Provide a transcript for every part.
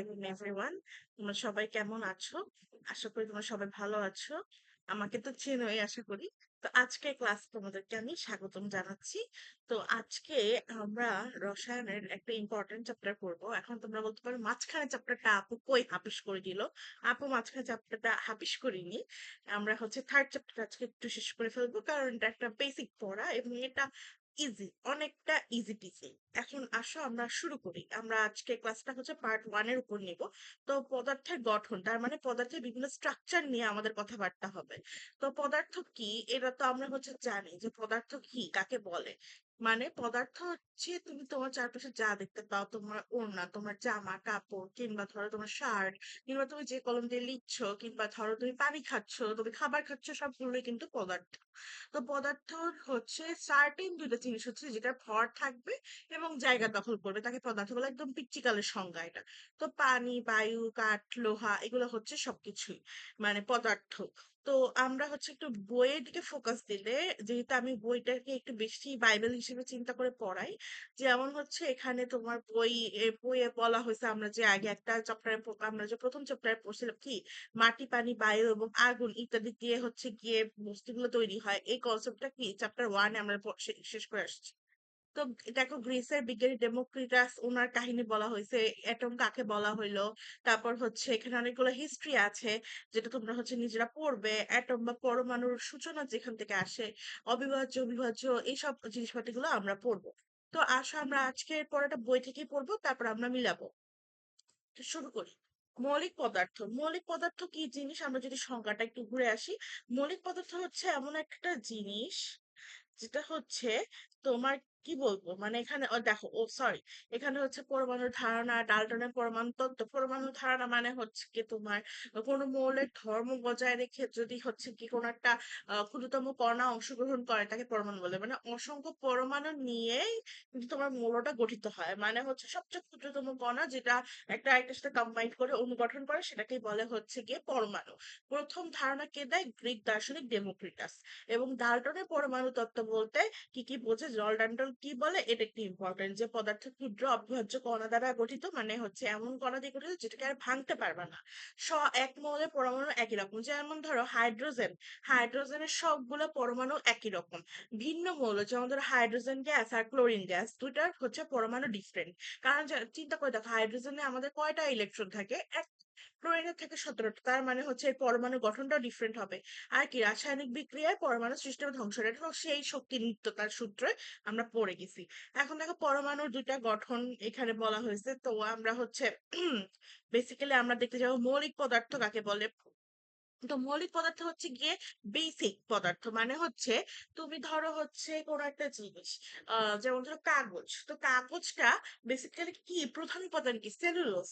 আলাইকুম এভরিওয়ান। তোমরা সবাই কেমন আছো? আশা করি তোমরা সবাই ভালো আছো। আমাকে তো চেনোই আশা করি। তো আজকে ক্লাস তোমাদেরকে আমি স্বাগতম জানাচ্ছি। তো আজকে আমরা রসায়নের একটা ইম্পর্টেন্ট চ্যাপ্টার পড়বো। এখন তোমরা বলতে পারো মাঝখানে চ্যাপ্টারটা আপু কই হাপিস করে দিল। আপু মাঝখানে চ্যাপ্টারটা হাপিস করিনি। আমরা থার্ড চ্যাপ্টার আজকে একটু শেষ করে ফেলবো, কারণ এটা একটা বেসিক পড়া এবং এটা ইজি, অনেকটা ইজি পিসি। এখন আসো আমরা শুরু করি। আমরা আজকে ক্লাসটা পার্ট ওয়ান এর উপর নিব। তো পদার্থের গঠন, তার মানে পদার্থের বিভিন্ন স্ট্রাকচার নিয়ে আমাদের কথাবার্তা হবে। তো পদার্থ কি, এটা তো আমরা জানি যে পদার্থ কি কাকে বলে। মানে পদার্থ তুমি তোমার চারপাশে যা দেখতে পাও, তোমার ওড়না, তোমার জামা কাপড়, কিংবা ধরো তোমার শার্ট, কিংবা তুমি যে কলম দিয়ে লিখছো, কিংবা ধরো তুমি পানি খাচ্ছ, তুমি খাবার খাচ্ছ, সবগুলোই কিন্তু পদার্থ। তো পদার্থ সার্টেন দুইটা জিনিস যেটা ভর থাকবে এবং জায়গা দখল করবে, তাকে পদার্থ বলে। একদম পিচ্চিকালের সংজ্ঞা এটা। তো পানি, বায়ু, কাঠ, লোহা, এগুলো সবকিছুই মানে পদার্থ। তো আমরা একটু বইয়ের দিকে ফোকাস দিলে, যেহেতু আমি বইটাকে একটু বেশি বাইবেল হিসেবে চিন্তা করে পড়াই, যেমন এখানে তোমার বইয়ে বলা হয়েছে, আমরা যে আগে একটা চ্যাপ্টারে, আমরা যে প্রথম চ্যাপ্টারে পড়ছিলাম কি, মাটি, পানি, বায়ু এবং আগুন ইত্যাদি দিয়ে গিয়ে বস্তুগুলো তৈরি হয়। এই কনসেপ্টটা কি চ্যাপ্টার ওয়ানে আমরা শেষ করে আসছি। তো দেখো, গ্রিসের বিজ্ঞানী ডেমোক্রিটাস, ওনার কাহিনী বলা হয়েছে। অ্যাটম কাকে বলা হইলো। তারপর এখানে অনেকগুলো হিস্ট্রি আছে, যেটা তোমরা নিজেরা পড়বে। অ্যাটম বা পরমাণুর সূচনা যেখান থেকে আসে, অবিভাজ্য, বিভাজ্য, এইসব জিনিসপাতিগুলো আমরা পড়বো। তো আসো আমরা আজকের পড়াটা বই থেকেই পড়বো, তারপর আমরা মিলাবো। তো শুরু করি। মৌলিক পদার্থ। মৌলিক পদার্থ কি জিনিস, আমরা যদি সংজ্ঞাটা একটু ঘুরে আসি। মৌলিক পদার্থ এমন একটা জিনিস যেটা তোমার কি বলবো, মানে এখানে দেখো, সরি, এখানে পরমাণুর ধারণা, ডাল্টনের পরমাণু তত্ত্ব। পরমাণুর ধারণা মানে কি, তোমার কোনো মৌলের ধর্ম বজায় রেখে যদি কি কোনো একটা ক্ষুদ্রতম কণা অংশগ্রহণ করে, তাকে পরমাণু বলে। মানে অসংখ্য পরমাণু নিয়েই কিন্তু তোমার মৌলটা গঠিত হয়। মানে সবচেয়ে ক্ষুদ্রতম কণা যেটা একটা আরেকটার সাথে কম্বাইন করে অনুগঠন করে, সেটাকেই বলে গিয়ে পরমাণু। প্রথম ধারণা কে দেয়? গ্রিক দার্শনিক ডেমোক্রিটাস। এবং ডাল্টনের পরমাণু তত্ত্ব বলতে কি কি বোঝে, জল ডাল্টন কি বলে, এটা একটি ইম্পর্টেন্ট, যে পদার্থ ক্ষুদ্র অবিভাজ্য কণা দ্বারা গঠিত। মানে এমন কণা দিয়ে গঠিত যেটাকে আর ভাঙতে পারবে না। এক মৌলের পরমাণু একই রকম। যেমন ধরো হাইড্রোজেন, হাইড্রোজেনের সবগুলো পরমাণু একই রকম। ভিন্ন মৌল যেমন ধরো হাইড্রোজেন গ্যাস আর ক্লোরিন গ্যাস, দুইটার পরমাণু ডিফারেন্ট। কারণ চিন্তা করে দেখো, হাইড্রোজেনে আমাদের কয়টা ইলেকট্রন থাকে? এক। ক্লোরিনের থেকে 17টা। তার মানে এর পরমাণু গঠনটাও ডিফারেন্ট হবে। আর কি, রাসায়নিক বিক্রিয়ায় পরমাণু সৃষ্টি ও ধ্বংস, এটা সেই শক্তি নিত্যতার সূত্রে আমরা পড়ে গেছি। এখন দেখো, পরমাণুর দুইটা গঠন এখানে বলা হয়েছে। তো আমরা বেসিক্যালি আমরা দেখতে যাবো মৌলিক পদার্থ কাকে বলে। তো মৌলিক পদার্থ গিয়ে বেসিক পদার্থ। মানে তুমি ধরো কোনো একটা জিনিস, যেমন ধরো কাগজ। তো কাগজটা বেসিক্যালি কি, প্রধান উপাদান কি? সেলুলোজ।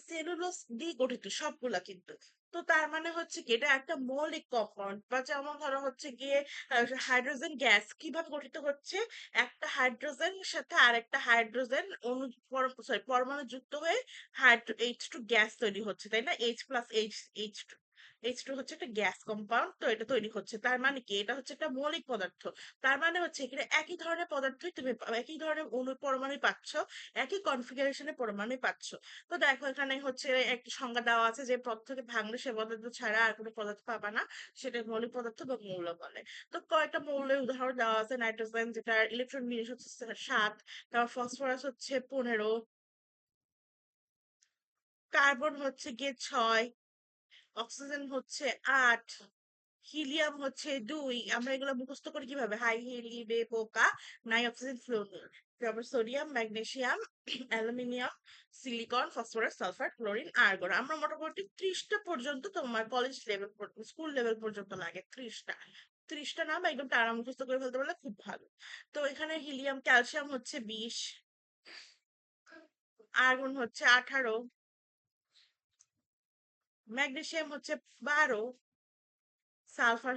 সেলুলোজ দিয়ে গঠিত সবগুলা কিন্তু। তো তার মানে কি, এটা একটা মৌলিক কম্পাউন্ড। বা যেমন ধরো গিয়ে হাইড্রোজেন গ্যাস কিভাবে গঠিত হচ্ছে, একটা হাইড্রোজেনের সাথে আরেকটা হাইড্রোজেন অনু সরি পরমাণু যুক্ত হয়ে H2 গ্যাস তৈরি হচ্ছে, তাই না? H+H, H2 একটা গ্যাস কম্পাউন্ড। তো এটা তৈরি হচ্ছে, তার মানে কি, এটা একটা মৌলিক পদার্থ। তার মানে এখানে একই ধরনের পদার্থই তুমি একই ধরনের পরমাণু পাচ্ছ, একই কনফিগারেশনের পরমাণু পাচ্ছ। তো দেখো, এখানে একটা সংজ্ঞা দেওয়া আছে, যে পদার্থকে ভাঙলে সে পদার্থ ছাড়া আর কোনো পদার্থ পাবা না, সেটা মৌলিক পদার্থ বা মৌল বলে। তো কয়েকটা মৌলের উদাহরণ দেওয়া আছে। নাইট্রোজেন, যেটার ইলেকট্রন বিন্যাস 7। তারপর ফসফরাস 15। কার্বন গিয়ে 6। অক্সিজেন 8। হিলিয়াম 2। আমরা এগুলো মুখস্থ করি কিভাবে? হাই হিলি বে পোকা, নাই অক্সিজেন ফ্লোরিন। তারপর sodium, magnesium, aluminium, silicon, phosphorus, sulphur, chlorine, argon. আমরা মোটামুটি 30টা পর্যন্ত তোমার কলেজ লেভেল, স্কুল লেভেল পর্যন্ত লাগে। 30টা, 30টা নাম একদম তারা মুখস্থ করে ফেলতে পারলে খুব ভালো। তো এখানে helium, calcium 20, argon 18, magnesium 12, sulphur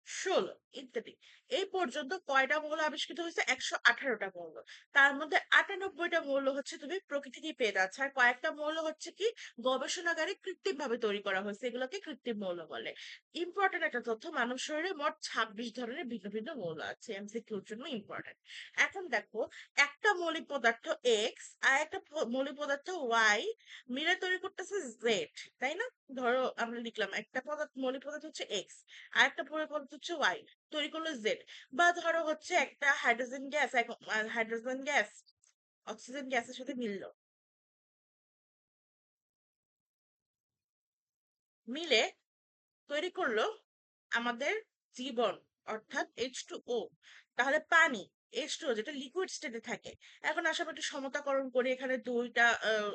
১৬ ইত্যাদি। এই পর্যন্ত কয়টা মৌল আবিষ্কৃত হয়েছে? ১১৮টা মৌল। তার মধ্যে ৯৮টা মৌল হচ্ছে তুমি প্রকৃতি থেকে পেয়ে যাচ্ছ। আর কয়েকটা মৌল হচ্ছে কি গবেষণাগারে কৃত্রিমভাবে তৈরি করা হয়েছে। এগুলোকে কৃত্রিম মৌল বলে। ইম্পর্টেন্ট একটা তথ্য, মানব শরীরে মোট ২৬ ধরনের ভিন্ন ভিন্ন মৌল আছে। এমসিকিউর জন্য ইম্পর্টেন্ট। এখন দেখো, একটা মৌলিক পদার্থ এক্স আর একটা মৌলিক পদার্থ ওয়াই মিলে তৈরি করতেছে জেড, তাই না? ধরো আমরা লিখলাম একটা মৌলিক পদার্থ হচ্ছে এক্স আর একটা মৌলিক পদার্থ হচ্ছে ওয়াই, তৈরি করলো জেড। বা ধরো হচ্ছে একটা হাইড্রোজেন গ্যাস অক্সিজেন গ্যাসের সাথে মিললো, মিলে তৈরি করলো আমাদের জীবন, অর্থাৎ H2O। তাহলে পানি H2O যেটা লিকুইড স্টেটে থাকে। এখন আসলে আমরা একটু সমতাকরণ করি, এখানে দুইটা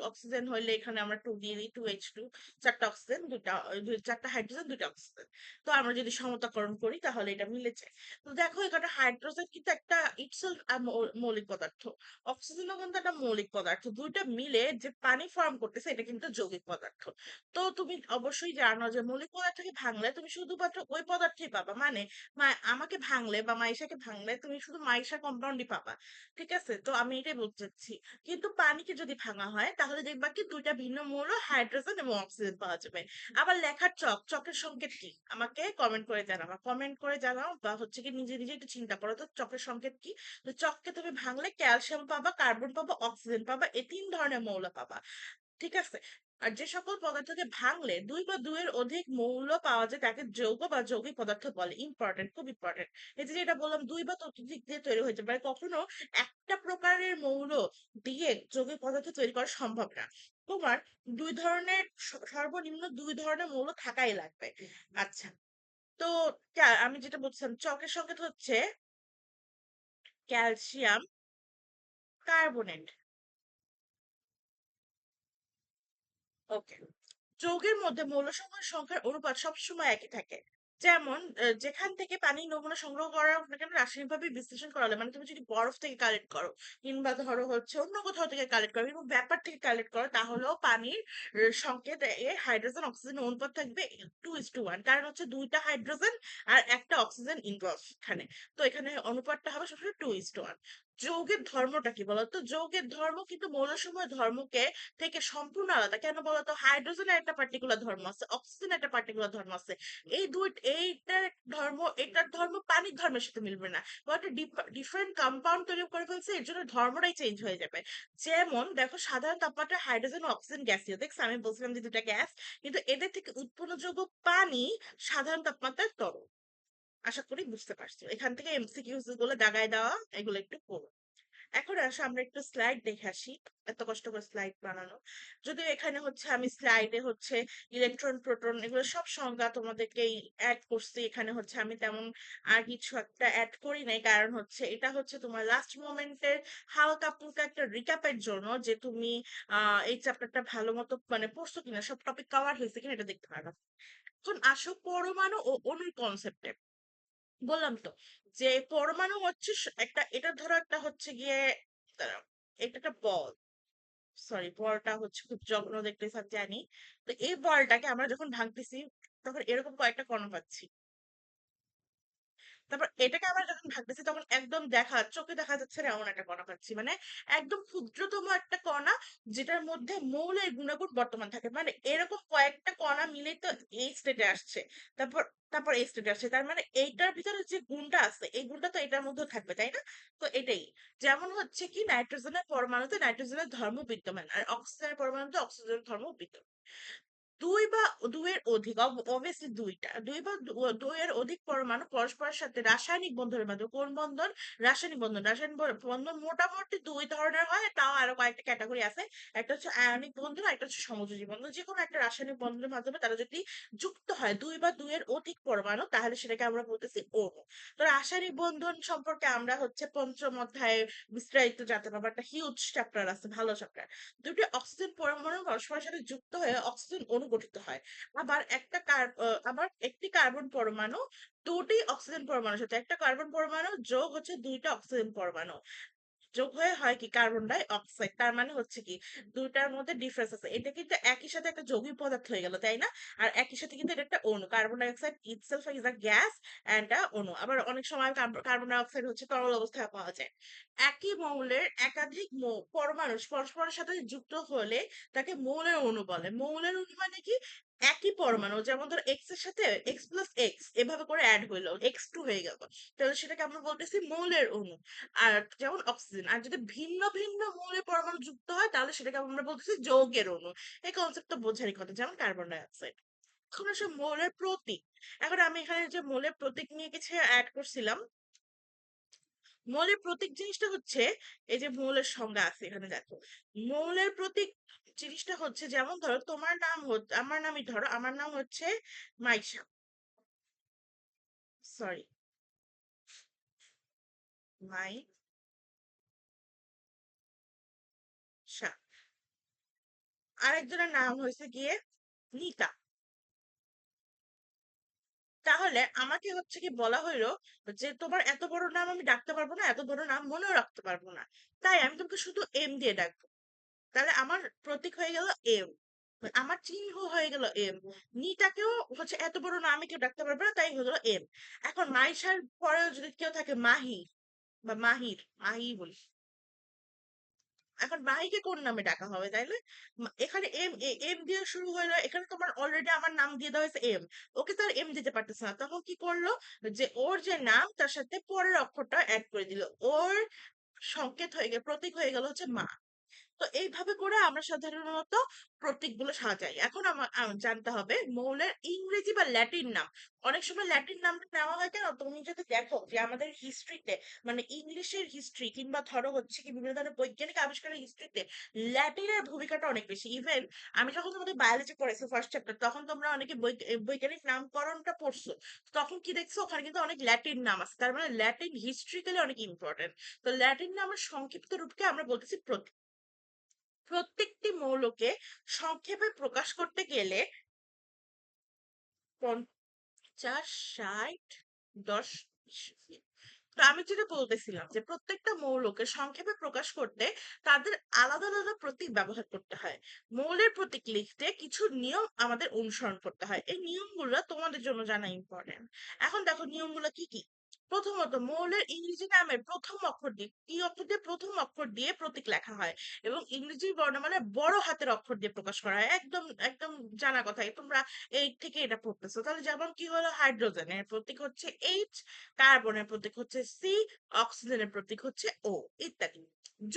অক্সিজেন হইলে এখানে আমরা টু দিয়ে দিই, 2H2, চারটা অক্সিজেন, চারটা হাইড্রোজেন, দুইটা অক্সিজেন। তো আমরা যদি সমতাকরণ করি তাহলে এটা মিলেছে। তো দেখো এখানে হাইড্রোজেন কিন্তু একটা ইটসেলফ মৌলিক পদার্থ, অক্সিজেনও কিন্তু একটা মৌলিক পদার্থ, দুইটা মিলে যে পানি ফর্ম করতেছে এটা কিন্তু যৌগিক পদার্থ। তো তুমি অবশ্যই জানো যে মৌলিক পদার্থকে ভাঙলে তুমি শুধুমাত্র ওই পদার্থই পাবা, মানে আমাকে ভাঙলে বা মাইশাকে ভাঙলে তুমি শুধু মাইশা কম্পাউন্ডই পাবা। ঠিক আছে, তো আমি এটাই বলতে চাচ্ছি। কিন্তু পানিকে যদি ভাঙা হয় তাহলে দেখবা কি দুইটা ভিন্ন মৌল হাইড্রোজেন এবং অক্সিজেন পাওয়া যাবে। আবার লেখার চকের সংকেত কি আমাকে কমেন্ট করে জানাও, বা হচ্ছে কি নিজে নিজে একটু চিন্তা করো তো চকের সংকেত কি। তো চককে তুমি ভাঙলে ক্যালসিয়াম পাবা, কার্বন পাবা, অক্সিজেন পাবা, এই তিন ধরনের মৌল পাবা। ঠিক আছে। আর যে সকল পদার্থকে ভাঙলে দুই বা দুইয়ের অধিক মৌল পাওয়া যায় তাকে যৌগ বা যৌগিক পদার্থ বলে। ইম্পর্টেন্ট, খুব ইম্পর্টেন্ট। এই যে যেটা বললাম দুই বা ততোধিক দিয়ে তৈরি হয়েছে, মানে কখনো একটা প্রকারের মৌল দিয়ে যৌগিক পদার্থ তৈরি করা সম্ভব না। তোমার দুই ধরনের সর্বনিম্ন দুই ধরনের মৌল থাকাই লাগবে। আচ্ছা, তো আমি যেটা বলছিলাম চকের সংকেত হচ্ছে ক্যালসিয়াম কার্বনেট। ওকে। যৌগের মধ্যে মৌলসমূহের সংখ্যার অনুপাত সবসময় একই থাকে। যেমন যেখান থেকে পানির নমুনা সংগ্রহ করা হোক না কেন, রাসায়নিকভাবে বিশ্লেষণ করা হলে, মানে তুমি যদি বরফ থেকে কালেক্ট করো কিংবা ধরো হচ্ছে অন্য কোথাও থেকে কালেক্ট করো এবং ব্যাপার থেকে কালেক্ট করো, তাহলেও পানির সংকেত হাইড্রোজেন অক্সিজেন অনুপাত থাকবে 2:1, কারণ হচ্ছে দুইটা হাইড্রোজেন আর একটা অক্সিজেন ইনভলভ এখানে। তো এখানে অনুপাতটা হবে সবসময় 2:1। যৌগের ধর্মটা কি বলতো? যৌগের ধর্ম কিন্তু মৌলসমূহের ধর্মকে থেকে সম্পূর্ণ আলাদা। কেন বলতো? হাইড্রোজেনের একটা পার্টিকুলার ধর্ম আছে, অক্সিজেনের একটা পার্টিকুলার ধর্ম আছে। এইটার এটার ধর্ম পানির ধর্মের সাথে মিলবে না, বা একটা ডিফারেন্ট কম্পাউন্ড তৈরি করে ফেলছে, এর জন্য ধর্মটাই চেঞ্জ হয়ে যাবে। যেমন দেখো সাধারণ তাপমাত্রায় হাইড্রোজেন ও অক্সিজেন গ্যাসীয়, দেখছো আমি বলছিলাম যে দুটা গ্যাস, কিন্তু এদের থেকে উৎপন্ন যৌগ পানি সাধারণ তাপমাত্রায় তরল। আশা করি বুঝতে পারছো। এখান থেকে এমসিকিউজ গুলো দাগায় দেওয়া, এগুলো একটু পড়ো। এখন আসো আমরা একটু স্লাইড দেখে আসি। এত কষ্ট করে স্লাইড বানানো, যদিও এখানে হচ্ছে আমি স্লাইডে হচ্ছে ইলেকট্রন প্রোটন এগুলো সব সংজ্ঞা তোমাদেরকে অ্যাড করছি। এখানে হচ্ছে আমি তেমন আর কিছু একটা অ্যাড করি নাই, কারণ হচ্ছে এটা হচ্ছে তোমার লাস্ট মোমেন্টের হালকা ফুলকা একটা রিক্যাপের জন্য, যে তুমি এই চ্যাপ্টারটা ভালো মতো মানে পড়ছো কিনা, সব টপিক কভার হয়েছে কিনা এটা দেখতে পারবা। এখন আসো পরমাণু ও অণুর কনসেপ্টে। বললাম তো যে পরমাণু হচ্ছে একটা, এটা ধরো একটা হচ্ছে গিয়ে দাঁড়াও, এটা একটা বল, সরি বলটা হচ্ছে খুব যত্ন দেখতে স্যার জানি। তো এই বলটাকে আমরা যখন ভাঙতেছি তখন এরকম কয়েকটা কণা পাচ্ছি। তারপর এটাকে আমরা যখন ভাঙতেছি তখন একদম চোখে দেখা যাচ্ছে না এমন একটা কণা পাচ্ছি, মানে একদম ক্ষুদ্রতম একটা কণা যেটার মধ্যে মৌলের গুণাগুণ বর্তমান থাকে, মানে এরকম কয়েকটা কণা মিলে তো এই স্টেটে আসছে। তারপর তারপর এই স্টেটে আসছে, তার মানে এইটার ভিতরে যে গুণটা আছে এই গুণটা তো এটার মধ্যে থাকবে, তাই না? তো এটাই, যেমন হচ্ছে কি নাইট্রোজেনের পরমাণুতে নাইট্রোজেনের ধর্ম বিদ্যমান আর অক্সিজেনের পরমাণুতে অক্সিজেনের ধর্ম বিদ্যমান। দুই বা দুইয়ের অধিক, অবভিয়াসলি দুইটা, দুই বা দুইয়ের অধিক পরমাণু পরস্পরের সাথে রাসায়নিক বন্ধনের মাধ্যমে, কোন বন্ধন? রাসায়নিক বন্ধন মোটামুটি দুই ধরনের হয়, তাও আরো কয়েকটা ক্যাটাগরি আছে। একটা হচ্ছে আয়নিক বন্ধন, একটা হচ্ছে সমযোজী বন্ধন। যে কোনো একটা রাসায়নিক বন্ধনের মাধ্যমে তারা যদি যুক্ত হয় দুই বা দুইয়ের অধিক পরমাণু, তাহলে সেটাকে আমরা বলতেছি অণু। তো রাসায়নিক বন্ধন সম্পর্কে আমরা হচ্ছে পঞ্চম অধ্যায়ে বিস্তারিত জানতে পারবো, একটা হিউজ চ্যাপ্টার আছে, ভালো চ্যাপ্টার। দুটি অক্সিজেন পরমাণু পরস্পরের সাথে যুক্ত হয়ে অক্সিজেন অণু গঠিত হয়। আবার একটি কার্বন পরমাণু দুটি অক্সিজেন পরমাণুর সাথে, একটা কার্বন পরমাণু যোগ হচ্ছে দুইটা অক্সিজেন পরমাণু। যোগ হয়ে হয় কি কার্বন ডাই অক্সাইড। তার মানে হচ্ছে কি দুইটার মধ্যে ডিফারেন্স আছে, এটা কিন্তু একই সাথে একটা যৌগিক পদার্থ হয়ে গেল, তাই না? আর একই সাথে কিন্তু এটা একটা অণু, carbon dioxide itself is a gas and a অণু। আবার অনেক সময় কার্বন ডাই অক্সাইড হচ্ছে তরল অবস্থায় পাওয়া যায়। একই মৌলের একাধিক পরমাণু পরস্পরের সাথে যুক্ত হলে তাকে মৌলের অণু বলে। মৌলের অণু মানে কি একই পরমাণু, যেমন ধরো এক্স এর সাথে এক্স প্লাস এক্স এভাবে করে অ্যাড হইলো, X2 হয়ে গেল, তাহলে সেটাকে আমরা বলতেছি মৌলের অণু। আর যেমন অক্সিজেন, আর যদি ভিন্ন ভিন্ন মৌলের পরমাণু যুক্ত হয় তাহলে সেটাকে আমরা বলতেছি যৌগের অণু। এই কনসেপ্টটা বোঝারই কথা, যেমন কার্বন ডাই অক্সাইড। এখন আসে মৌলের প্রতীক। এখন আমি এখানে যে মৌলের প্রতীক নিয়ে কিছু অ্যাড করছিলাম। মৌলের প্রতীক জিনিসটা হচ্ছে, এই যে মৌলের সংজ্ঞা আছে এখানে দেখো, মৌলের প্রতীক জিনিসটা হচ্ছে, যেমন ধরো তোমার নাম হচ্ছে, আমার নামই ধরো, আমার নাম হচ্ছে মাইশা, সরি, মাইশা। আরেকজনের নাম হয়েছে গিয়ে নিতা। তাহলে আমাকে হচ্ছে কি বলা হইলো যে তোমার এত বড় নাম আমি ডাকতে পারবো না, এত বড় নাম মনেও রাখতে পারবো না, তাই আমি তোমাকে শুধু এম দিয়ে ডাকবো। তাহলে আমার প্রতীক হয়ে গেল এম, আমার চিহ্ন হয়ে গেল এম। নিটাকেও হচ্ছে এত বড় নামে কেউ ডাকতে পারবে না, তাই হলো এম। এখন মাইশার পরেও যদি কেউ থাকে মাহি বা মাহির, মাহি বলি, এখন মাহিকে কোন নামে ডাকা হবে তাইলে? এখানে এম, এম দিয়ে শুরু হলো, এখানে তোমার অলরেডি আমার নাম দিয়ে দেওয়া হয়েছে এম, ওকে তো আর এম দিতে পারতেছে না, তখন কি করলো যে ওর যে নাম তার সাথে পরের অক্ষরটা অ্যাড করে দিল, ওর সংকেত হয়ে গেল, প্রতীক হয়ে গেল হচ্ছে মা। তো এইভাবে করে আমরা সাধারণত প্রতীকগুলো সাজাই। এখন আমার জানতে হবে মৌলের ইংরেজি বা ল্যাটিন নাম। অনেক সময় ল্যাটিন নামটা নেওয়া হয় কেন, তুমি যদি দেখো যে আমাদের হিস্ট্রিতে, মানে ইংলিশের হিস্ট্রি কিংবা ধরো হচ্ছে কি বিভিন্ন ধরনের বৈজ্ঞানিক আবিষ্কারের হিস্ট্রিতে ল্যাটিনের ভূমিকাটা অনেক বেশি। ইভেন আমি যখন তোমাদের বায়োলজি পড়েছি ফার্স্ট চ্যাপ্টার, তখন তোমরা অনেকে বৈজ্ঞানিক নামকরণটা পড়ছো, তখন কি দেখছো ওখানে কিন্তু অনেক ল্যাটিন নাম আছে, তার মানে ল্যাটিন হিস্ট্রিক্যালি অনেক ইম্পর্টেন্ট। তো ল্যাটিন নামের সংক্ষিপ্ত রূপকে আমরা বলতেছি প্রতীক। প্রত্যেকটি মৌলকে সংক্ষেপে প্রকাশ করতে গেলে 50, 60, 10, 20। তো আমি যেটা বলতেছিলাম যে প্রত্যেকটা মৌলকে সংক্ষেপে প্রকাশ করতে তাদের আলাদা আলাদা প্রতীক ব্যবহার করতে হয়। মৌলের প্রতীক লিখতে কিছু নিয়ম আমাদের অনুসরণ করতে হয়, এই নিয়মগুলো তোমাদের জন্য জানা ইম্পর্টেন্ট। এখন দেখো নিয়মগুলো কি কি। প্রথমত, মৌলের ইংরেজি নামের প্রথম অক্ষর দিয়ে, কি অক্ষর দিয়ে, প্রথম অক্ষর দিয়ে প্রতীক লেখা হয় এবং ইংরেজি বর্ণমালা বড় হাতের অক্ষর দিয়ে প্রকাশ করা হয়। একদম একদম জানা কথা, তোমরা এইট থেকে এটা পড়তেছো। তাহলে যেমন কি হলো, হাইড্রোজেনের প্রতীক হচ্ছে এইচ, কার্বনের প্রতীক হচ্ছে সি, অক্সিজেনের প্রতীক হচ্ছে ও, ইত্যাদি।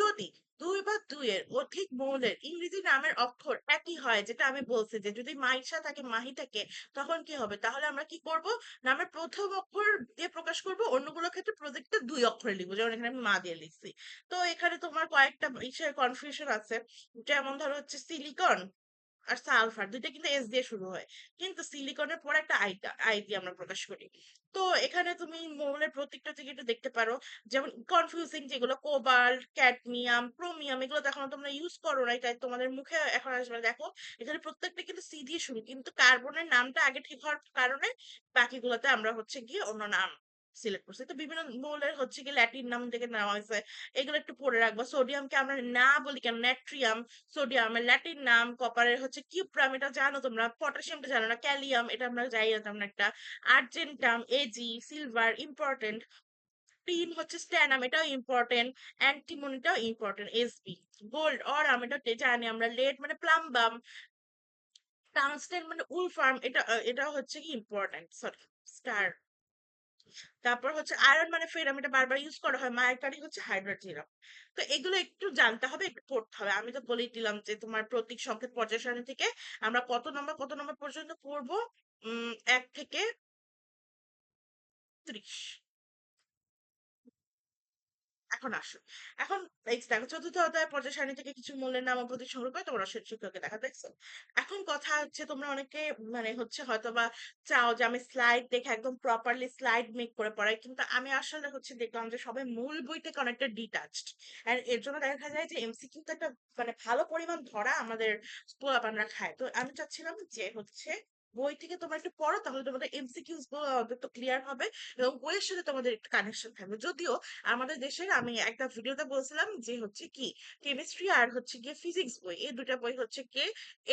যদি দুই বা দুইয়ের অধিক মৌলের ইংরেজি নামের অক্ষর একই হয়, যেটা আমি বলছি যে যদি মাইশা থাকে মাহি থাকে, তখন কি হবে, তাহলে আমরা কি করব, নামের প্রথম অক্ষর দিয়ে প্রকাশ করব, অন্যগুলোর ক্ষেত্রে প্রতীকটা দুই অক্ষরে লিখবো, যেমন এখানে আমি মা দিয়ে লিখছি। তো এখানে তোমার কয়েকটা ইসের কনফিউশন আছে, যেমন ধরো হচ্ছে সিলিকন আর সালফার দুইটা কিন্তু এস দিয়ে শুরু হয়, কিন্তু সিলিকনের পরে একটা আই দিয়ে আমরা প্রকাশ করি। তো এখানে তুমি মৌলের প্রতীকটা থেকে একটু দেখতে পারো, যেমন কনফিউজিং যেগুলো কোবাল্ট, ক্যাডমিয়াম, ক্রোমিয়াম, এগুলো তো এখন তোমরা ইউজ করো না, তাই তোমাদের মুখে এখন আসবে না। দেখো এখানে প্রত্যেকটা কিন্তু সি দিয়ে শুরু, কিন্তু কার্বনের নামটা আগে ঠিক হওয়ার কারণে বাকিগুলোতে আমরা হচ্ছে গিয়ে অন্য নাম সিলেক্ট করছি। তো বিভিন্ন মৌলের হচ্ছে কি ল্যাটিন নাম থেকে নেওয়া হয়েছে, এগুলো একটু পড়ে রাখবো। সোডিয়ামকে আমরা না বলি কেন, নাট্রিয়াম। সোডিয়ামের ল্যাটিন নাম, কপারের হচ্ছে কিউপ্রাম, এটা জানো তোমরা। পটাশিয়ামটা জানো না, ক্যালিয়াম, এটা আমরা যাই না তেমন একটা। Argentum, Ag, silver important. Tin হচ্ছে স্ট্যানাম, এটাও ইম্পর্টেন্ট। অ্যান্টিমনিটাও ইম্পর্টেন্ট, এসবি। গোল্ড অরাম, এটা জানি আমরা। লেড মানে প্লাম্বাম। টাংস্টেন মানে উলফার্ম, এটা এটা হচ্ছে কি ইম্পর্টেন্ট, সরি, স্টার। তারপর হচ্ছে আয়রন মানে ফেরাম, এটা বারবার ইউজ করা হয়। মায়াকারি হচ্ছে হাইড্রোজেনাম। তো এগুলো একটু জানতে হবে, একটু পড়তে হবে। আমি তো বলেই দিলাম যে তোমার প্রতীক সংকেত পর্যায় সারণী থেকে আমরা কত নম্বর পর্যন্ত পড়বো। 1 থেকে 30। এখন আসো, এখন এই যে দেখো চতুর্থ অধ্যায় পর্যায় সারণী থেকে কিছু মূল্যের নাম ও প্রতীক সংগ্রহ করে তোমরা শিক্ষককে দেখা, দেখছো? এখন কথা হচ্ছে, তোমরা অনেকে মানে হচ্ছে হয়তো বা চাও যে আমি স্লাইড দেখে একদম প্রপারলি স্লাইড মেক করে পড়াই, কিন্তু আমি আসলে হচ্ছে দেখলাম যে সবাই মূল বই থেকে অনেকটা ডিটাচড। আর এর জন্য দেখা যায় যে এমসিকিউ তো একটা মানে ভালো পরিমাণ ধরা আমাদের পোলাপানরা খায়। তো আমি চাচ্ছিলাম যে হচ্ছে বই থেকে তোমরা একটু পড়ো, তাহলে তোমাদের এমসিকিউস গুলো অন্তত ক্লিয়ার হবে এবং বইয়ের সাথে তোমাদের একটু কানেকশন থাকবে। যদিও আমাদের দেশের, আমি একটা ভিডিওতে বলছিলাম যে হচ্ছে কি, কেমিস্ট্রি আর হচ্ছে গিয়ে ফিজিক্স বই, এই দুটা বই হচ্ছে কি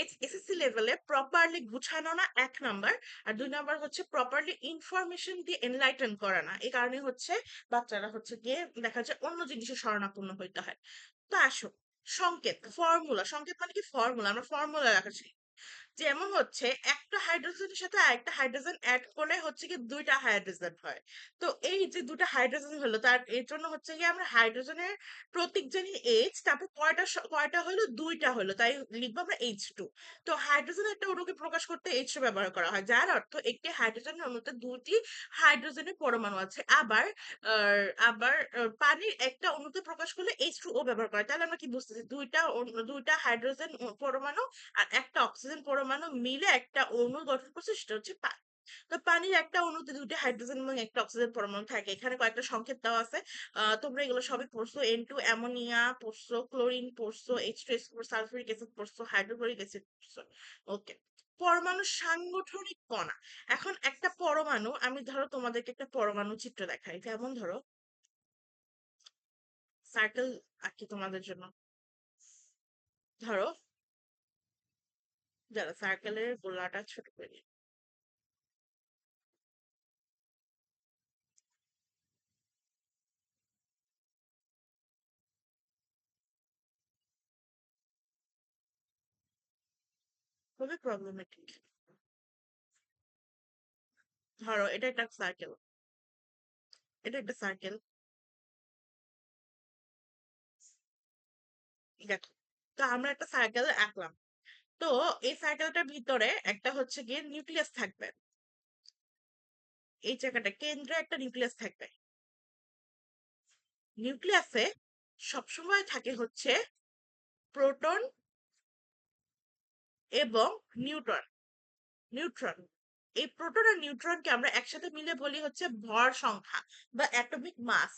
এসএসসি লেভেলে প্রপারলি গুছানো না, 1 নাম্বার। আর 2 নাম্বার হচ্ছে প্রপারলি ইনফরমেশন দিয়ে এনলাইটেন করা না। এই কারণে হচ্ছে বাচ্চারা হচ্ছে গিয়ে দেখা যায় অন্য জিনিসে শরণাপন্ন হইতে হয়। তো আসো, সংকেত, ফর্মুলা, সংকেত মানে কি ফর্মুলা, আমরা ফর্মুলা রাখা শিখি। যেমন হচ্ছে একটা হাইড্রোজেনের সাথে আরেকটা হাইড্রোজেন অ্যাড করলে হচ্ছে কি দুইটা হাইড্রোজেন হয়। তো এই যে দুটা হাইড্রোজেন হলো, তার এর জন্য হচ্ছে কি আমরা হাইড্রোজেনের প্রতীক জানি এইচ, তারপর কয়টা হলো, দুইটা হলো, তাই লিখবো আমরা H2। তো হাইড্রোজেন একটা অণুকে প্রকাশ করতে H2 ব্যবহার করা হয়, যার অর্থ একটি হাইড্রোজেনের অণুতে দুটি হাইড্রোজেনের পরমাণু আছে। আবার আবার পানির একটা অণুতে প্রকাশ করলে H2O ব্যবহার করা হয়। তাহলে আমরা কি বুঝতেছি, দুইটা হাইড্রোজেন পরমাণু আর একটা অক্সিজেন পরমাণু মিলে একটা অণু গঠন করছে, সেটা হচ্ছে পানি। তো পানির একটা অণুতে দুটি হাইড্রোজেন এবং একটা অক্সিজেন পরমাণু থাকে। এখানে কয়েকটা সংকেত দেওয়া আছে, তোমরা এগুলো সবই পড়ছো। N2 অ্যামোনিয়া পড়ছো, ক্লোরিন পড়ছো, H2 সালফিউরিক অ্যাসিড পড়ছো, হাইড্রোক্লোরিক অ্যাসিড পড়ছো। ওকে, পরমাণু সাংগঠনিক কণা। এখন একটা পরমাণু, আমি ধরো তোমাদেরকে একটা পরমাণু চিত্র দেখাই, যেমন ধরো সার্কেল আঁকি তোমাদের জন্য। ধরো, যারা সার্কেলের গোলাটা ছোট করে, খুবই প্রবলেমেটিক। ধরো এটা একটা সার্কেল, এটা একটা সার্কেল, দেখো। তো আমরা একটা সার্কেল আঁকলাম। তো এই সার্কেলটার ভিতরে একটা হচ্ছে গিয়ে নিউক্লিয়াস থাকবে, এই জায়গাটা কেন্দ্রে একটা নিউক্লিয়াস থাকবে। নিউক্লিয়াসে সবসময় থাকে হচ্ছে প্রোটন এবং নিউট্রন। নিউট্রন, এই প্রোটন আর নিউট্রনকে আমরা একসাথে মিলে বলি হচ্ছে ভর সংখ্যা বা অ্যাটমিক মাস।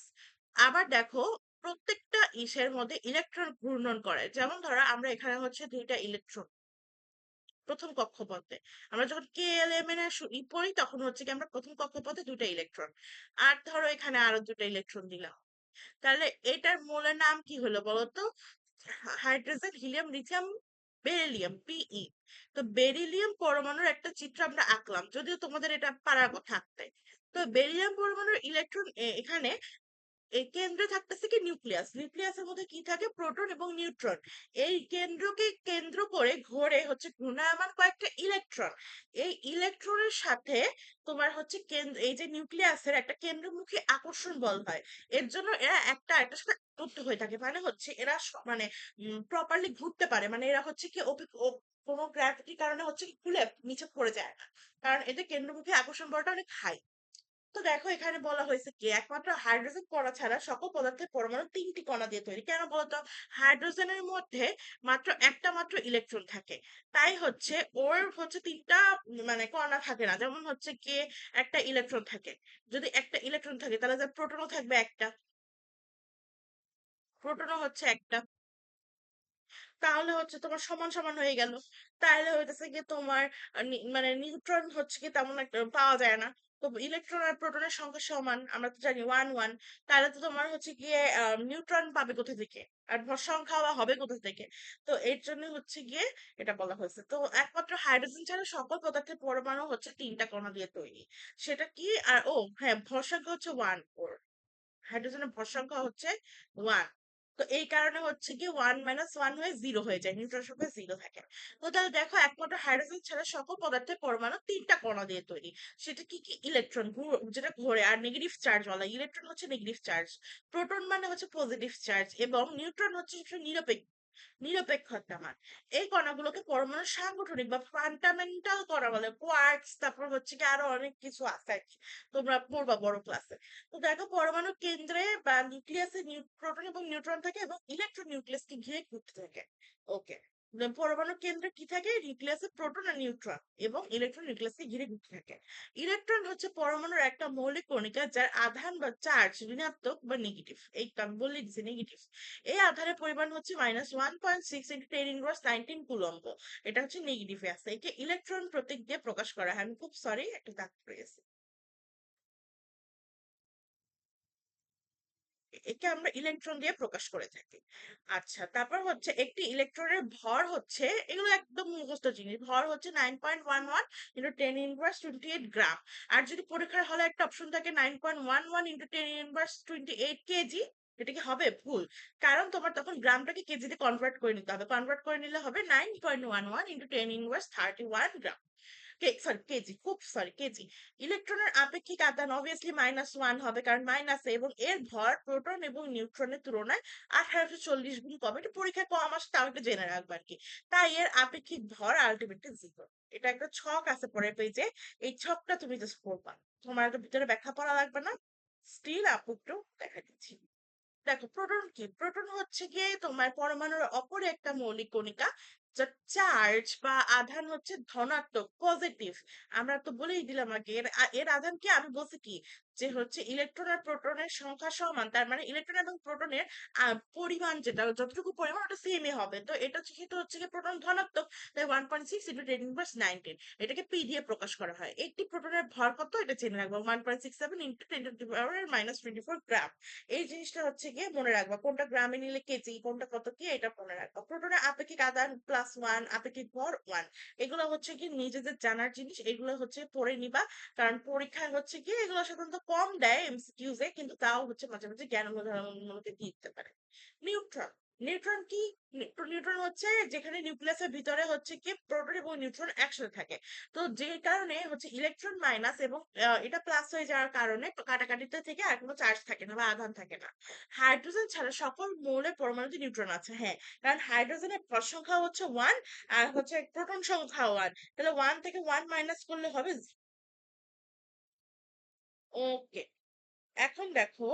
আবার দেখো, প্রত্যেকটা ইসের মধ্যে ইলেকট্রন ঘূর্ণন করে। যেমন ধরো আমরা এখানে হচ্ছে দুইটা ইলেকট্রন প্রথম কক্ষপথে, আমরা যখন KLMN এর পড়ি তখন হচ্ছে কি আমরা প্রথম কক্ষপথে দুইটা ইলেকট্রন, আর ধরো এখানে আরো দুটো ইলেকট্রন দিলাম। তাহলে এটার মূলের নাম কি হলো বলতো? Hydrogen, helium, lithium, beryllium, PE। তো বেরিলিয়াম পরমাণুর একটা চিত্র আমরা আঁকলাম, যদিও তোমাদের এটা পারার কথা আঁকতে। তো বেরিলিয়াম পরমাণুর ইলেকট্রন এখানে এই কেন্দ্রে থাকতেছে কি নিউক্লিয়াস, নিউক্লিয়াসের মধ্যে কি থাকে, প্রোটন এবং নিউট্রন। এই কেন্দ্রকে কেন্দ্র করে ঘোরে হচ্ছে ঘূর্ণায়মান কয়েকটা ইলেকট্রন। এই ইলেকট্রনের সাথে তোমার হচ্ছে কেন্দ্র, এই যে নিউক্লিয়াসের একটা কেন্দ্রমুখী আকর্ষণ বল হয়। এর জন্য এরা একটা একটা সাথে আবদ্ধ হয়ে থাকে, মানে হচ্ছে এরা মানে প্রপারলি ঘুরতে পারে, মানে এরা হচ্ছে কি কোনো গ্র্যাভিটির কারণে হচ্ছে কি খুলে নিচে পড়ে যায় না, কারণ এদের কেন্দ্রমুখী আকর্ষণ বলটা অনেক হাই। তো দেখো এখানে বলা হয়েছে কি, একমাত্র হাইড্রোজেন কণা ছাড়া সকল পদার্থের পরমাণু 3টি কণা দিয়ে তৈরি। কেন বলতো? হাইড্রোজেনের মধ্যে মাত্র ইলেকট্রন থাকে, তাই হচ্ছে ওর হচ্ছে 3টা মানে কণা থাকে না। যেমন হচ্ছে কি, একটা ইলেকট্রন থাকে, যদি একটা ইলেকট্রন থাকে তাহলে যে প্রোটনও থাকবে একটা, প্রোটনও হচ্ছে একটা, তাহলে হচ্ছে তোমার সমান সমান হয়ে গেল। তাহলে হইতেছে কি তোমার মানে নিউট্রন হচ্ছে কি তেমন একটা পাওয়া যায় না। তো ইলেকট্রন আর প্রোটনের সংখ্যা সমান, আমরা তো জানি 1 1। তাহলে তো তোমার হচ্ছে গিয়ে নিউট্রন পাবে কোথা থেকে, আর ভর সংখ্যা বা হবে কোথা থেকে? তো এর জন্য হচ্ছে গিয়ে এটা বলা হয়েছে। তো একমাত্র হাইড্রোজেন ছাড়া সকল পদার্থের পরমাণু হচ্ছে 3টা কণা দিয়ে তৈরি। সেটা কি? আর ও হ্যাঁ, ভর সংখ্যা হচ্ছে 1 4। হাইড্রোজেনের ভর সংখ্যা হচ্ছে 1। তো এই কারণে হচ্ছে কি 1 - 1 হয়ে 0 হয়ে যায়, নিউট্রন সংখ্যা 0 থাকে। তো তাহলে দেখো, একমাত্র হাইড্রোজেন ছাড়া সকল পদার্থের পরমাণু 3টা কণা দিয়ে তৈরি। সেটা কি কি? ইলেকট্রন, যেটা ঘোরে, আর নেগেটিভ চার্জ বলা, ইলেকট্রন হচ্ছে নেগেটিভ চার্জ, প্রোটন মানে হচ্ছে পজিটিভ চার্জ, এবং নিউট্রন হচ্ছে নিরপেক্ষ নিরপেক্ষতা মান। এই কণাগুলোকে পরমাণু সাংগঠনিক বা ফান্ডামেন্টাল কণা বলে, কোয়ার্কস, তারপর হচ্ছে কি আরো অনেক কিছু আছে আর কি, তোমরা পড়বা বড় ক্লাসে। তো দেখো, পরমাণু কেন্দ্রে বা নিউক্লিয়াসে প্রোটন এবং নিউট্রন থাকে এবং ইলেকট্রন নিউক্লিয়াসকে ঘিরে ঘুরতে থাকে। ওকে, পরমাণু কেন্দ্রে কি থাকে? নিউক্লিয়াসে প্রোটন আর নিউট্রন এবং ইলেকট্রন নিউক্লিয়াসকে ঘিরে ঘুরতে থাকে। ইলেকট্রন হচ্ছে পরমাণুর একটা মৌলিক কণিকা যার আধান বা চার্জ ঋণাত্মক বা নেগেটিভ। এই আমি বলে দিচ্ছি নেগেটিভ। এই আধানের পরিমাণ হচ্ছে -1.6 × 10⁻19 কুলম্ব। এটা হচ্ছে নেগেটিভে আছে। একে ইলেকট্রন প্রতীক দিয়ে প্রকাশ করা হয়। আমি খুব সরি, একটা দাগ পড়ে গেছে। একে আমরা ইলেকট্রন দিয়ে প্রকাশ করে থাকি। আচ্ছা, তারপর হচ্ছে একটি ইলেকট্রনের ভর হচ্ছে, এগুলো একদম মুখস্থ জিনিস, ভর হচ্ছে 9.11 ইন্টু 10⁻28 গ্রাম। আর যদি পরীক্ষার হলে একটা অপশন থাকে 9.11 ইন্টু 10⁻28 কেজি, এটা কি হবে? ভুল। কারণ তোমার তখন গ্রামটাকে কেজিতে কনভার্ট করে নিতে হবে, কনভার্ট করে নিলে হবে 9.11 ইন্টু 10⁻31 গ্রাম। সরি কেজি, খুব সরি, কেজি। ইলেকট্রনের আপেক্ষিক আদান অবভিয়াসলি -1 হবে, কারণ মাইনাসে, এবং এর ভর প্রোটন এবং নিউট্রনের তুলনায় 1840 গুণ কম। এটা পরীক্ষায় কম আসে, তাও একটু জেনে রাখবো আর কি। তাই এর আপেক্ষিক ভর আলটিমেটলি 0। এটা একটা ছক আছে পরের পেজে, এই ছকটা তুমি জাস্ট পড়বা, তোমার এটার ভিতরে ব্যাখ্যা পড়া লাগবে না। স্টিল আপু একটু দেখা দিচ্ছি। দেখো, প্রোটন কি? প্রোটন হচ্ছে গিয়ে তোমার পরমাণুর অপর একটা মৌলিক কণিকা, যার চার্জ বা আধান হচ্ছে ধনাত্মক, পজিটিভ। আমরা তো বলেই দিলাম আগে, এর আধান কি, আমি বলছি কি, যে হচ্ছে ইলেকট্রন আর প্রোটনের সংখ্যা সমান, তার মানে ইলেকট্রন এবং প্রোটনের পরিমাণ, যেটা যতটুকু পরিমাণ ওটা সেমই হবে। তো এটা যেহেতু হচ্ছে কি প্রোটন ধনাত্মক, তাই 1.6 ইন্টু 10⁻19, এটাকে পি দিয়ে প্রকাশ করা হয়। একটি প্রোটনের ভর কত এটা জেনে রাখবো, 1.67 ইন্টু 10⁻⁻24 গ্রাম। এই জিনিসটা হচ্ছে গিয়ে মনে রাখবা, কোনটা গ্রামে নিলে কেজি, কোনটা কত কি, এটা মনে রাখবা। প্রোটনের আপেক্ষিক আদান +1, আপেক্ষিক ভর 1। এগুলো হচ্ছে কি নিজেদের জানার জিনিস, এগুলো হচ্ছে পড়ে নিবা। কারণ পরীক্ষায় হচ্ছে কি এগুলো সাধারণত কম দেয় এমসিকিউজ এ, কিন্তু তাও হচ্ছে মাঝে মাঝে জ্ঞান মূলকে দিতে পারে। নিউট্রন। নিউট্রন কি? নিউট্রন হচ্ছে যেখানে নিউক্লিয়াসের ভিতরে হচ্ছে কি প্রোটন এবং নিউট্রন একসাথে থাকে। তো যে কারণে হচ্ছে ইলেকট্রন মাইনাস এবং এটা প্লাস হয়ে যাওয়ার কারণে কাটাকাটিতে থেকে আর কোনো চার্জ থাকে না বা আধান থাকে না। হাইড্রোজেন ছাড়া সকল মৌলের পরমাণুতে নিউট্রন আছে। হ্যাঁ, কারণ হাইড্রোজেনের ভর সংখ্যা হচ্ছে 1, আর হচ্ছে প্রোটন সংখ্যা 1। তাহলে 1 থেকে 1 মাইনাস করলে হবে। ওকে, এখন দেখো।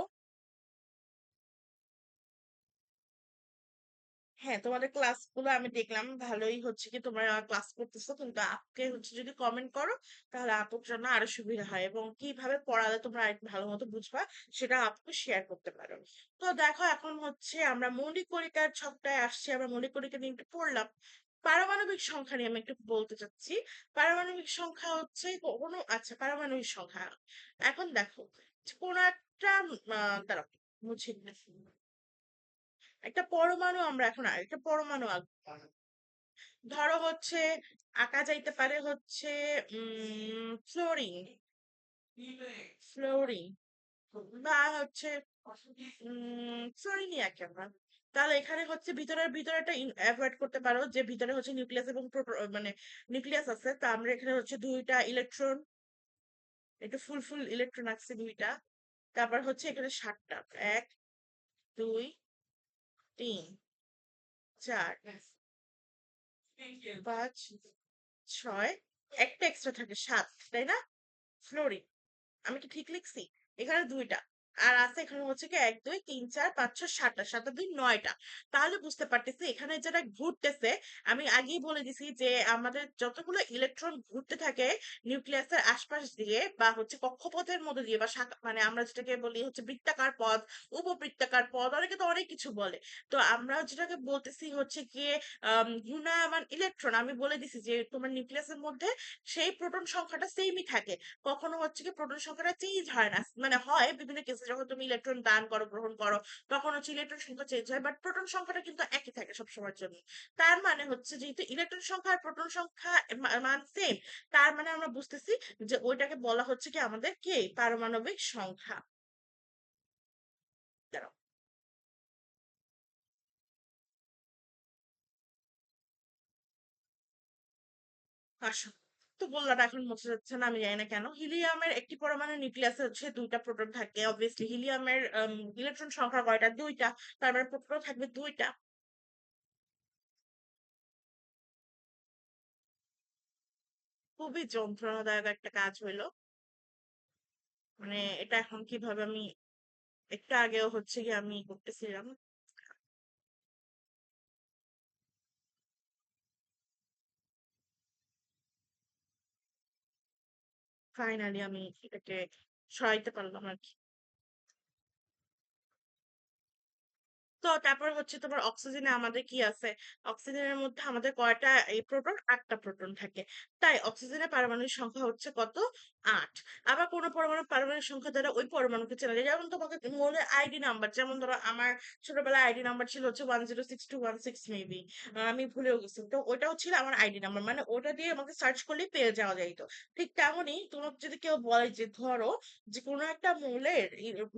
হ্যাঁ, তোমাদের ক্লাসগুলো আমি দেখলাম, ভালোই হচ্ছে কি তোমরা ক্লাস করতেছো, কিন্তু আপকে হচ্ছে যদি কমেন্ট করো তাহলে আপুর জন্য আরো সুবিধা হয়, এবং কিভাবে পড়ালে তোমরা আরেকটু ভালো মতো বুঝবা সেটা আপুকে শেয়ার করতে পারো। তো দেখো, এখন হচ্ছে আমরা মৌলিক কণিকার ছকটায় আসছি, আমরা মৌলিক কণিকা নিয়ে একটু পড়লাম। পারমাণবিক সংখ্যা নিয়ে আমি একটু বলতে চাচ্ছি। পারমাণবিক সংখ্যা হচ্ছে কোনো, আচ্ছা, পারমাণবিক সংখ্যা। এখন দেখো, কোন একটা দাঁড়াও, মুছে নিই। একটা পরমাণু, আমরা এখন আরেকটা পরমাণু আঁকবো। ধরো হচ্ছে আঁকা যাইতে পারে হচ্ছে ফ্লোরিন, ফ্লোরিন বা হচ্ছে ফ্লোরিনই আঁকি আমরা। তাহলে এখানে হচ্ছে ভিতরের ভিতরেটা অ্যাভয়েড করতে পারো, যে ভিতরে হচ্ছে নিউক্লিয়াস এবং মানে নিউক্লিয়াস আছে, তা আমরা এখানে হচ্ছে দুইটা ইলেকট্রন, একটু ফুল ফুল ইলেকট্রন আছে দুইটা। তারপর হচ্ছে এখানে 7টা, 1, 2, 3, 4, 5, 6, একটা এক্সট্রা থাকে 7, তাই না? ফ্লোরিন। আমি কি ঠিক লিখছি? এখানে দুইটা, আর আছে এখানে হচ্ছে কি 1, 2, 3, 4, 5, 6, 7টা, 7 আর 2 9টা। তাহলে বুঝতে পারতেছি এখানে যেটা ঘুরতেছে, আমি আগেই বলে দিছি যে আমাদের যতগুলো ইলেকট্রন ঘুরতে থাকে নিউক্লিয়াসের আশপাশ দিয়ে বা হচ্ছে কক্ষপথের মধ্যে দিয়ে বা শাখা, মানে আমরা যেটাকে বলি হচ্ছে বৃত্তাকার পথ, উপবৃত্তাকার পথ, অনেকে তো অনেক কিছু বলে। তো আমরা যেটাকে বলতেছি হচ্ছে গিয়ে ঘূর্ণায়মান ইলেকট্রন। আমি বলে দিছি যে তোমার নিউক্লিয়াসের মধ্যে সেই প্রোটন সংখ্যাটা সেমই থাকে, কখনো হচ্ছে কি প্রোটন সংখ্যাটা চেঞ্জ হয় না, মানে হয় বিভিন্ন কেসে, যখন তুমি ইলেকট্রন দান করো, গ্রহণ করো, তখন হচ্ছে ইলেকট্রন সংখ্যা চেঞ্জ হয়, বাট প্রোটন সংখ্যাটা কিন্তু একই থাকে সবসময়ের জন্য। তার মানে হচ্ছে যেহেতু ইলেকট্রন সংখ্যা আর প্রোটন সংখ্যা মান সেম, তার মানে আমরা বুঝতেছি যে ওইটাকে বলা হচ্ছে কি আমাদের কি পারমাণবিক সংখ্যা। দাঁড়াও, আসো। তো বললাম এখন মুছে যাচ্ছে না, আমি জানি না কেন। হিলিয়ামের একটি পরমাণু নিউক্লিয়াসে হচ্ছে দুইটা প্রোটন থাকে, অবভিয়াসলি হিলিয়ামের ইলেকট্রন সংখ্যা কয়টা? দুইটা। তার মানে প্রোটন থাকবে দুইটা। খুবই যন্ত্রণাদায়ক একটা কাজ হইলো। মানে এটা এখন কিভাবে আমি, একটু আগেও হচ্ছে কি আমি করতেছিলাম। ফাইনালি আমি এটাকে সরাইতে পারলাম আর কি। তো তারপর হচ্ছে তোমার অক্সিজেনে আমাদের কি আছে, অক্সিজেনের মধ্যে আমাদের কয়টা এই প্রোটন, 8টা প্রোটন থাকে। তাই অক্সিজেনের পারমাণবিক সংখ্যা হচ্ছে কত, 8। আবার কোনো পরমাণুর পারমাণবিক সংখ্যা দ্বারা ওই পরমাণুকে চেনা যায়, যেমন তোমাকে মনে আইডি নাম্বার, যেমন ধরো আমার ছোটবেলায় আইডি নাম্বার ছিল হচ্ছে 106216 মেবি, আমি ভুলেও গেছি, তো ওটাও ছিল আমার আইডি নাম্বার, মানে ওটা দিয়ে আমাকে সার্চ করলেই পেয়ে যাওয়া যাইত। ঠিক তেমনই তোমাকে যদি কেউ বলে যে ধরো যে কোনো একটা মৌলের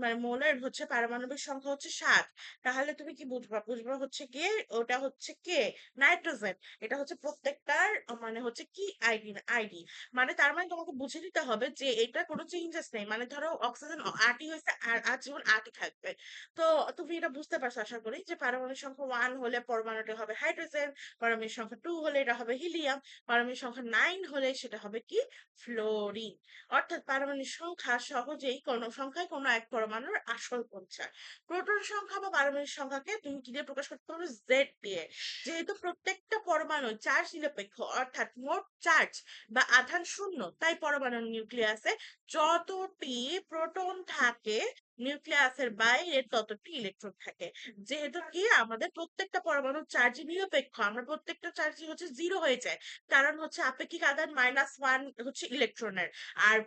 মানে মৌলের হচ্ছে পারমাণবিক সংখ্যা হচ্ছে 7, তাহলে তুমি কি বুঝবা, বুঝবা হচ্ছে গিয়ে ওটা হচ্ছে কে, নাইট্রোজেন। এটা হচ্ছে প্রত্যেকটার মানে হচ্ছে কি আইডি, আইডি, মানে তার মানে তোমাকে বুঝে নিতে হবে যে এটা কোনো চেঞ্জেস নেই, মানে ধরো অক্সিজেন আটই হয়েছে আর আজীবন আটই থাকবে। তো তুমি এটা বুঝতে পারছো আশা করি, যে পারমাণবিক সংখ্যা 1 হলে পরমাণুটা হবে হাইড্রোজেন, পারমাণবিক সংখ্যা 2 হলে এটা হবে হিলিয়াম, পারমাণবিক সংখ্যা 9 হলে সেটা হবে কি, ফ্লোরিন। অর্থাৎ পারমাণবিক সংখ্যা সহজেই কোনো সংখ্যায় কোনো এক পরমাণুর আসল পরিচয়। প্রোটন সংখ্যা বা পারমাণবিক সংখ্যাকে তুমি কি দিয়ে প্রকাশ করতে পারো, জেড দিয়ে। যেহেতু প্রত্যেকটা পরমাণু চার্জ নিরপেক্ষ, অর্থাৎ মোট চার্জ বা আধান শূন্য, তাই পরমাণুর নিউক্লিয়াসে যতটি প্রোটন থাকে, নিউক্লিয়াসের বাইরে ততটি ইলেকট্রন থাকে। যেহেতু কি আমাদের প্রত্যেকটা পরমাণু চার্জ নিরপেক্ষ, আমরা প্রত্যেকটা চার্জই হচ্ছে জিরো হয়ে যায়, কারণ হচ্ছে আপেক্ষিক আধান -1 হচ্ছে ইলেকট্রনের, আর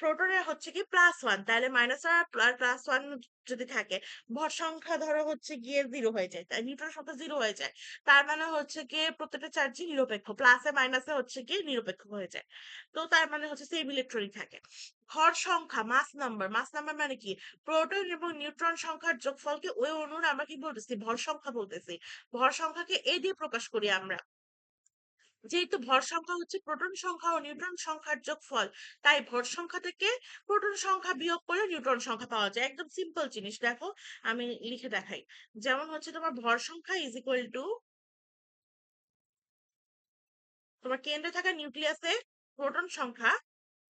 প্রোটনের হচ্ছে কি +1, তাহলে মাইনাস আর +1 যদি থাকে, ভর সংখ্যা ধরো হচ্ছে গিয়ে জিরো হয়ে যায়, তাই নিউট্রন সংখ্যা জিরো হয়ে যায়। তার মানে হচ্ছে গিয়ে প্রত্যেকটা চার্জই নিরপেক্ষ, প্লাসে মাইনাসে হচ্ছে গিয়ে নিরপেক্ষ হয়ে যায়। তো তার মানে হচ্ছে সেম ইলেকট্রনই থাকে। ভর সংখ্যা, মাস নাম্বার, মাস নাম্বার মানে কি, প্রোটন এবং নিউট্রন সংখ্যার যোগফলকে ওই অনুর আমরা কি বলতেছি, ভর সংখ্যা বলতেছি। ভর সংখ্যাকে এ দিয়ে প্রকাশ করি আমরা। যেহেতু ভর সংখ্যা হচ্ছে প্রোটন সংখ্যা ও নিউট্রন সংখ্যার যোগফল, তাই ভর সংখ্যা থেকে প্রোটন সংখ্যা বিয়োগ করে নিউট্রন সংখ্যা পাওয়া যায়। একদম সিম্পল জিনিস, দেখো আমি লিখে দেখাই। যেমন হচ্ছে তোমার ভর সংখ্যা ইজ ইকুয়াল টু তোমার কেন্দ্রে থাকা নিউক্লিয়াসে প্রোটন সংখ্যা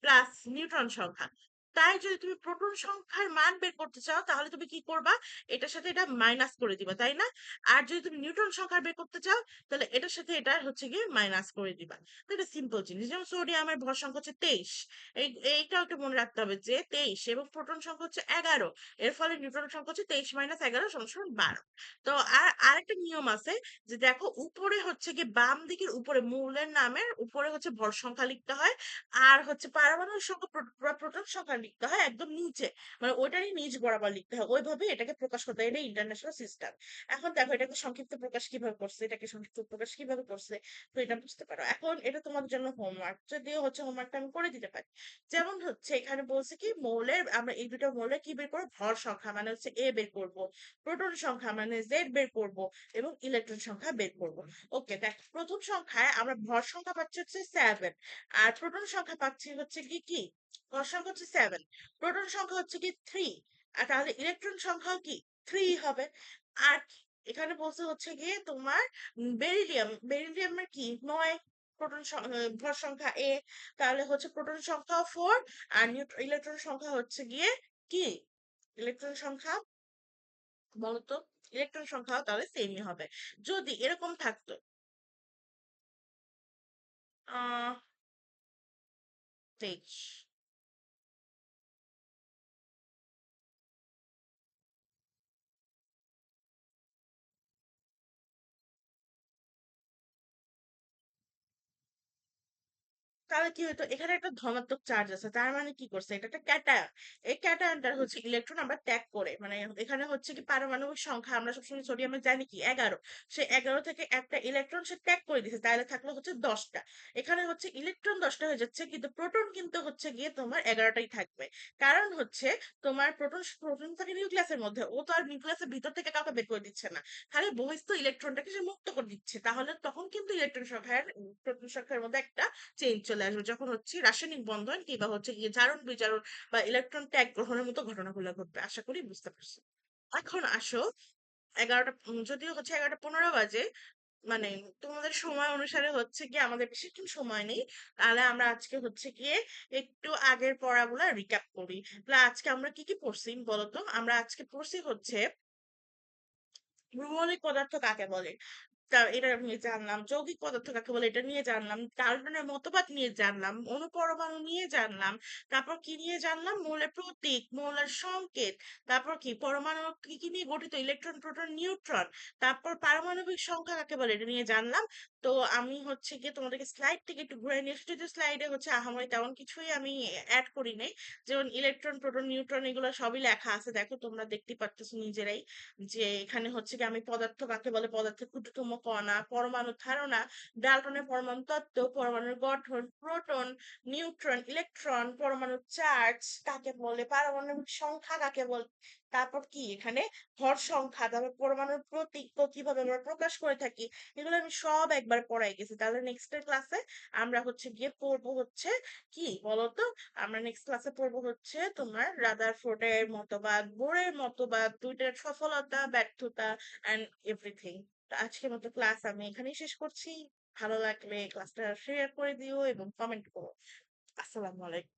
প্লাস নিউট্রন সংখ্যা। তাই যদি তুমি প্রোটন সংখ্যার মান বের করতে চাও, তাহলে তুমি কি করবা, এটার সাথে এটা মাইনাস করে দিবা, তাই না? আর যদি তুমি নিউট্রন সংখ্যা বের করতে চাও, তাহলে এটার সাথে এটা হচ্ছে গিয়ে মাইনাস করে দিবা। তো এটা সিম্পল জিনিস। যেমন সোডিয়ামের ভর সংখ্যা হচ্ছে 23, এইটাও একটু মনে রাখতে হবে যে 23 এবং প্রোটন সংখ্যা হচ্ছে 11, এর ফলে নিউট্রন সংখ্যা হচ্ছে 23 - 11 = 12। তো আর আরেকটা নিয়ম আছে, যে দেখো উপরে হচ্ছে কি বাম দিকের উপরে মৌলের নামের উপরে হচ্ছে ভর সংখ্যা লিখতে হয়, আর হচ্ছে পারমাণবিক সংখ্যা বা প্রোটন সংখ্যা লিখতে হয় একদম নিচে, মানে ওইটারই নিচ বরাবর লিখতে হয়, ওইভাবে এটাকে প্রকাশ করতে হয়, এটা ইন্টারন্যাশনাল সিস্টেম। এখন দেখো এটাকে সংক্ষিপ্ত প্রকাশ কিভাবে করছে, এটাকে সংক্ষিপ্ত প্রকাশ কিভাবে করছে, তো এটা বুঝতে পারো। এখন এটা তোমার জন্য হোমওয়ার্ক, যদিও হচ্ছে হোমওয়ার্কটা আমি করে দিতে পারি। যেমন হচ্ছে এখানে বলছে কি মৌলের, আমরা এই দুটো মৌলের কি বের করবো, ভর সংখ্যা মানে হচ্ছে এ বের করব, প্রোটন সংখ্যা মানে জেড বের করব, এবং ইলেকট্রন সংখ্যা বের করব। ওকে, দেখ প্রথম সংখ্যায় আমরা ভর সংখ্যা পাচ্ছি হচ্ছে 7, আর প্রোটন সংখ্যা পাচ্ছি হচ্ছে কি কি, ভর সংখ্যা হচ্ছে 7, প্রোটন সংখ্যা হচ্ছে কি 3, আর তাহলে ইলেকট্রন সংখ্যাও কি 3 হবে। আর এখানে বলছে হচ্ছে গিয়ে তোমার বেরিলিয়াম, বেরিলিয়ামের কি 9, প্রোটন ভর সংখ্যা এ, তাহলে হচ্ছে প্রোটন সংখ্যা 4, আর ইলেকট্রন সংখ্যা হচ্ছে গিয়ে কি, ইলেকট্রন সংখ্যা বলতো, ইলেকট্রন সংখ্যা তাহলে সেমই হবে যদি এরকম থাকতো। আহ 23। তাহলে কি হতো, এখানে একটা ধনাত্মক চার্জ আছে, তার মানে কি করছে, এটা একটা ক্যাটায়ন। এই ক্যাটায়নটার হচ্ছে ইলেকট্রন আমরা ত্যাগ করে, মানে এখানে হচ্ছে কি পারমাণবিক সংখ্যা আমরা সবসময় সোডিয়ামে জানি কি 11, সে 11 থেকে একটা ইলেকট্রন সে ত্যাগ করে দিছে, তাহলে থাকলো হচ্ছে 10টা। এখানে হচ্ছে ইলেকট্রন 10টা হয়ে যাচ্ছে, কিন্তু প্রোটন কিন্তু হচ্ছে গিয়ে তোমার 11টাই থাকবে। কারণ হচ্ছে তোমার প্রোটন, প্রোটন থাকে নিউক্লিয়াসের মধ্যে, ও তো আর নিউক্লিয়াসের ভিতর থেকে কাউকে বের করে দিচ্ছে না, খালি বহিস্থ ইলেকট্রনটাকে সে মুক্ত করে দিচ্ছে, তাহলে তখন কিন্তু ইলেকট্রন সংখ্যার, প্রোটন সংখ্যার মধ্যে একটা চেঞ্জ চলে আসবে, যখন হচ্ছে রাসায়নিক বন্ধন কিংবা হচ্ছে গিয়ে জারণ বিজারণ বা ইলেকট্রন ত্যাগ গ্রহণের মতো ঘটনাগুলো ঘটবে। আশা করি বুঝতে পারছি। এখন আসো 11টা, যদিও হচ্ছে 11টা 15 বাজে, মানে তোমাদের সময় অনুসারে হচ্ছে কি আমাদের বেশিক্ষণ সময় নেই, তাহলে আমরা আজকে হচ্ছে গিয়ে একটু আগের পড়াগুলো রিক্যাপ করি। তাহলে আজকে আমরা কি কি পড়ছি বলতো, আমরা আজকে পড়ছি হচ্ছে ভৌগোলিক পদার্থ কাকে বলে। এটা নিয়ে জানলাম, যৌগিক পদার্থ কাকে বলে এটা নিয়ে জানলাম, ডাল্টনের মতবাদ নিয়ে জানলাম, অণুপরমাণু নিয়ে জানলাম, তারপর কি নিয়ে জানলাম, মৌলের প্রতীক, মৌলের সংকেত, তারপর কি পরমাণু কি কি নিয়ে গঠিত, ইলেকট্রন, প্রোটন, নিউট্রন, তারপর পারমাণবিক সংখ্যা কাকে বলে এটা নিয়ে জানলাম। তো আমি হচ্ছে গিয়ে তোমাদেরকে স্লাইড থেকে একটু ঘুরে নিয়ে এসেছি, যে স্লাইডে হচ্ছে আহামরি তেমন কিছুই আমি অ্যাড করি নাই। যেমন ইলেকট্রন, প্রোটন, নিউট্রন এগুলো সবই লেখা আছে, দেখো তোমরা দেখতে পারতেছো নিজেরাই, যে এখানে হচ্ছে কি আমি পদার্থ কাকে বলে, পদার্থের ক্ষুদ্রতম কণা, পরমাণু ধারণা, ডাল্টনের পরমাণু তত্ত্ব, পরমাণুর গঠন, প্রোটন, নিউট্রন, ইলেকট্রন, পরমাণুর চার্জ কাকে বলে, পারমাণবিক সংখ্যা কাকে বলে, তারপর কি এখানে ভর সংখ্যা, তারপর পরমাণুর প্রতীক কিভাবে আমরা প্রকাশ করে থাকি, এগুলো আমি সব একবার পড়াই গেছি। তাহলে নেক্সট ক্লাসে আমরা হচ্ছে গিয়ে পড়বো হচ্ছে কি বলতো, আমরা নেক্সট ক্লাসে পড়বো হচ্ছে তোমার রাদারফোর্ডের মতবাদ, বোরের মতবাদ, দুইটার সফলতা ব্যর্থতা এন্ড এভরিথিং। তো আজকের মতো ক্লাস আমি এখানেই শেষ করছি। ভালো লাগলে ক্লাসটা শেয়ার করে দিও এবং কমেন্ট করো। আসসালামু আলাইকুম।